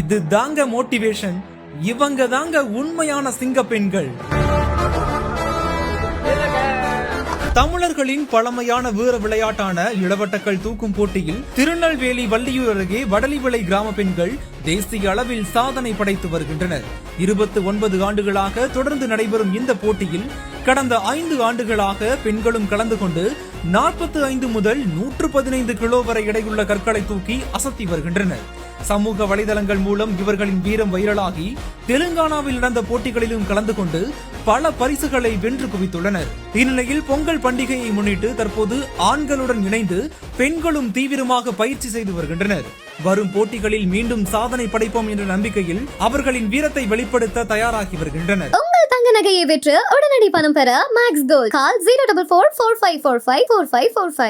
இது தாங்க மோட்டிவேஷன். இவங்க தாங்க உண்மையான சிங்க பெண்கள். தமிழர்களின் பழமையான வீர விளையாட்டான இளவட்டக்கல் தூக்கும் போட்டியில் திருநெல்வேலி வள்ளியூர் அருகே வடலிவிளை கிராம பெண்கள் தேசிய அளவில் சாதனை படைத்து வருகின்றனர். 29 ஆண்டுகளாக தொடர்ந்து நடைபெறும் இந்த போட்டியில் கடந்த 5 ஆண்டுகளாக பெண்களும் கலந்து கொண்டு 45 முதல் 115 கிலோ வரை எடையுள்ள கற்களை தூக்கி அசத்தி வருகின்றனர். சமூக வலைதளங்கள் மூலம் இவர்களின் வீரம் வைரலாகி தெலுங்கானாவில் நடந்த போட்டிகளிலும் கலந்து கொண்டு பல பரிசுகளை வென்று குவித்துள்ளனர். இந்நிலையில் பொங்கல் பண்டிகையை முன்னிட்டு தற்போது ஆண்களுடன் இணைந்து பெண்களும் தீவிரமாக பயிற்சி செய்து வருகின்றனர். வரும் போட்டிகளில் மீண்டும் சாதனை படைப்போம் என்ற நம்பிக்கையில் அவர்களின் வீரத்தை வெளிப்படுத்த தயாராகி வருகின்றனர். உங்கள் தங்க நகையை விற்று உடனடி பணம் பெற மேக்ஸ் கோல்ட். கால் 04445454545.